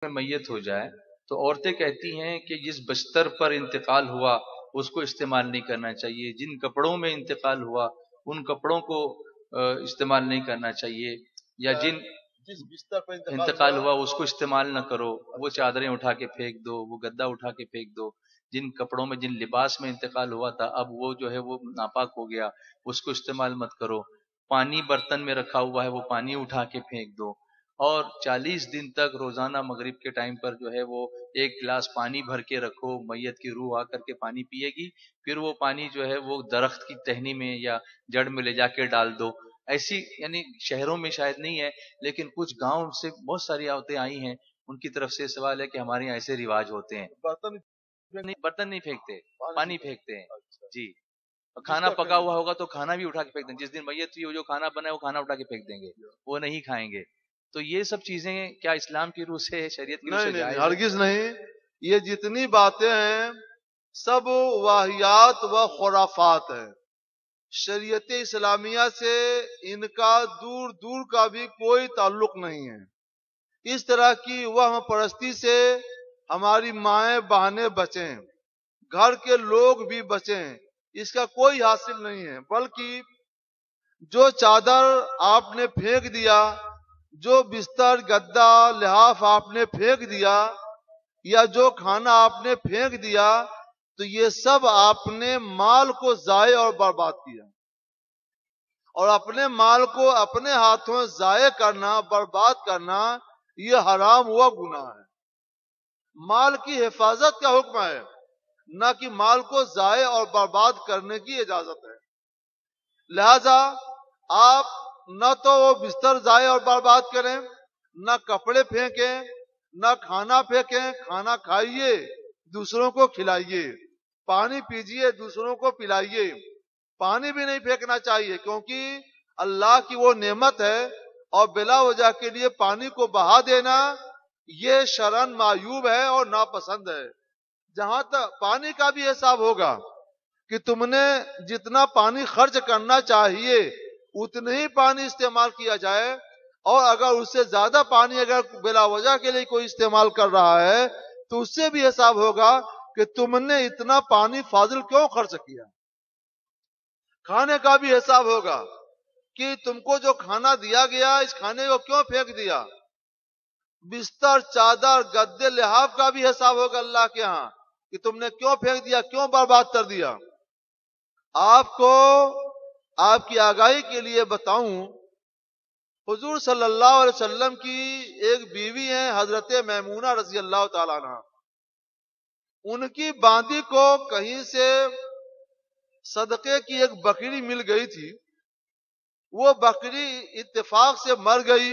میں میت ہو جائے تو عورتیں کہتی ہیں کہ جس بستر پر انتقال ہوا اس کو استعمال نہیں کرنا چاہیے، جن کپڑوں میں انتقال ہوا ان کپڑوں کو استعمال نہیں کرنا چاہیے، یا جس بستر پر انتقال ہوا اس کو استعمال نہ کرو، وہ چادریں اٹھا کے پھینک دو، وہ گدا اٹھا کے پھینک دو، جن کپڑوں میں جن لباس میں انتقال ہوا تھا اب وہ جو ہے وہ ناپاک ہو گیا، اس کو استعمال مت کرو، پانی برتن میں رکھا ہوا ہے وہ پانی اٹھا کے پھینک دو، اور 40 دن تک روزانہ مغرب کے ٹائم پر جو ہے وہ ایک گلاس پانی بھر کے رکھو، میت کی روح آ کر کے پانی پیے گی، پھر وہ پانی جو ہے وہ درخت کی ٹہنی میں یا جڑ میں لے جا کے ڈال دو۔ ایسی یعنی شہروں میں شاید نہیں ہے لیکن کچھ گاؤں سے بہت ساری عورتیں آئی ہیں، ان کی طرف سے سوال ہے کہ ہمارے یہاں ایسے رواج ہوتے ہیں، برتن نہیں پھینکتے، پانی پھینکتے ہیں جی، کھانا پکا ہوا ہوگا تو کھانا بھی اٹھا کے پھینک دیں گے، جس دن میت ہوئی وہ جو کھانا بنا ہے وہ کھانا اٹھا کے پھینک دیں گے، وہ نہیں کھائیں گے۔ تو یہ سب چیزیں کیا اسلام کی روح سے، شریعت کی روح سے جائز ہے؟ ہرگز نہیں، یہ جتنی باتیں ہیں سب واہیات و خرافات ہیں، شریعت اسلامیہ سے ان کا دور دور کا بھی کوئی تعلق نہیں ہے۔ اس طرح کی وہم پرستی سے ہماری مائیں بہنیں بچیں، گھر کے لوگ بھی بچیں، اس کا کوئی حاصل نہیں ہے، بلکہ جو چادر آپ نے پھینک دیا، جو بستر گدا لحاف آپ نے پھینک دیا، یا جو کھانا آپ نے پھینک دیا، تو یہ سب آپ نے مال کو ضائع اور برباد کیا، اور اپنے مال کو اپنے ہاتھوں ضائع کرنا، برباد کرنا، یہ حرام ہوا گناہ ہے۔ مال کی حفاظت کا حکم ہے، نہ کہ مال کو ضائع اور برباد کرنے کی اجازت ہے۔ لہذا آپ نہ تو وہ بستر ضائع اور برباد کریں، نہ کپڑے پھینکیں، نہ کھانا پھینکیں، کھانا کھائیے دوسروں کو کھلائیے، پانی پیجیے دوسروں کو پلائیے، پانی بھی نہیں پھینکنا چاہیے کیونکہ اللہ کی وہ نعمت ہے، اور بلا وجہ کے لیے پانی کو بہا دینا یہ شرعاً معیوب ہے اور ناپسند ہے۔ جہاں تک پانی کا بھی حساب ہوگا کہ تم نے جتنا پانی خرچ کرنا چاہیے اتنے ہی پانی استعمال کیا جائے، اور اگر اس سے زیادہ پانی اگر بلا وجہ کے لیے کوئی استعمال کر رہا ہے تو اس سے بھی حساب ہوگا کہ تم نے اتنا پانی فاضل کیوں خرچ کیا۔ کھانے کا بھی حساب ہوگا کہ تم کو جو کھانا دیا گیا اس کھانے کو کیوں پھینک دیا۔ بستر چادر گدے لحاف کا بھی حساب ہوگا اللہ کے ہاں کہ تم نے کیوں پھینک دیا، کیوں برباد کر دیا۔ آپ کو آپ کی آگاہی کے لیے بتاؤں، حضور صلی اللہ علیہ وسلم کی ایک بیوی ہیں حضرت میمونہ رضی اللہ تعالیٰ عنہ، ان کی باندی کو کہیں سے صدقے کی ایک بکری مل گئی تھی، وہ بکری اتفاق سے مر گئی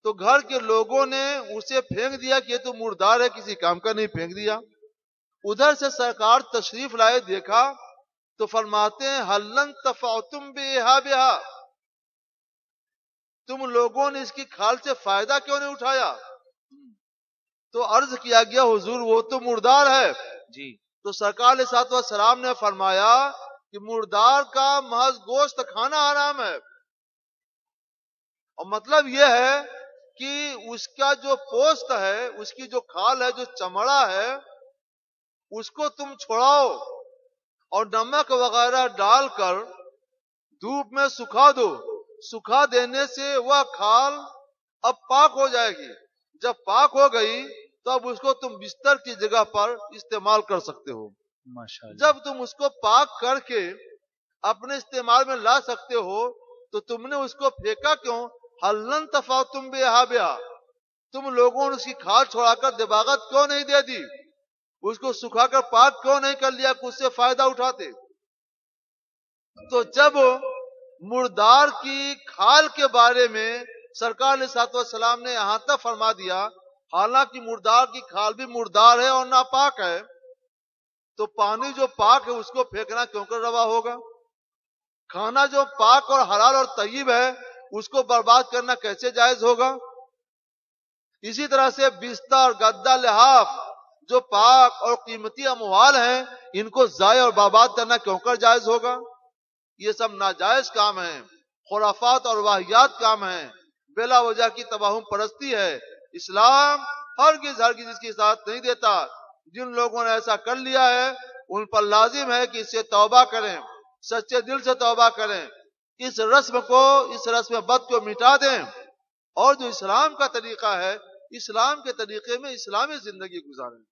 تو گھر کے لوگوں نے اسے پھینک دیا کہ یہ تو مردار ہے، کسی کام کا نہیں، پھینک دیا۔ ادھر سے سرکار تشریف لائے، دیکھا تو فرماتے ہیں ہلن تفعتم بہا، تم لوگوں نے اس کی کھال سے فائدہ کیوں نہیں اٹھایا؟ تو عرض کیا گیا حضور وہ تو مردار ہے جی، تو سرکار علیہ الصلوۃ والسلام نے فرمایا کہ مردار کا محض گوشت کھانا حرام ہے، اور مطلب یہ ہے کہ اس کا جو پوست ہے، اس کی جو کھال ہے، جو چمڑا ہے، اس کو تم چھڑاؤ اور نمک وغیرہ ڈال کر دھوپ میں سکھا دو، سکھا دینے سے وہ کھال اب پاک ہو جائے گی، جب پاک ہو گئی تو اب اس کو تم بستر کی جگہ پر استعمال کر سکتے ہو۔ ماشاءاللہ۔ جب تم اس کو پاک کر کے اپنے استعمال میں لا سکتے ہو تو تم نے اس کو پھینکا کیوں؟ ہلن تفعتم بہا، تم لوگوں نے اس کی کھال چھوڑا کر دباغت کیوں نہیں دے دی، اس کو سکھا کر پاک کیوں نہیں کر لیا کہ اس سے فائدہ اٹھاتے۔ تو جب مردار کی کھال کے بارے میں سرکار علیہ الصلوۃ والسلام نے یہاں تک فرما دیا، حالانکہ مردار کی کھال بھی مردار ہے اور ناپاک ہے، تو پانی جو پاک ہے اس کو پھینکنا کیوں کر روا ہوگا؟ کھانا جو پاک اور حلال اور طیب ہے اس کو برباد کرنا کیسے جائز ہوگا؟ اسی طرح سے بستر گدا لحاف جو پاک اور قیمتی اموال ہیں ان کو ضائع اور برباد کرنا کیوں کر جائز ہوگا؟ یہ سب ناجائز کام ہیں، خرافات اور واہیات کام ہیں، بلا وجہ کی تباہم پرستی ہے۔ اسلام ہرگز ہرگز اس کی اطاعت نہیں دیتا۔ جن لوگوں نے ایسا کر لیا ہے ان پر لازم ہے کہ اس سے توبہ کریں، سچے دل سے توبہ کریں، اس رسم بد کو مٹا دیں، اور جو اسلام کا طریقہ ہے اسلام کے طریقے میں اسلامی زندگی گزاریں۔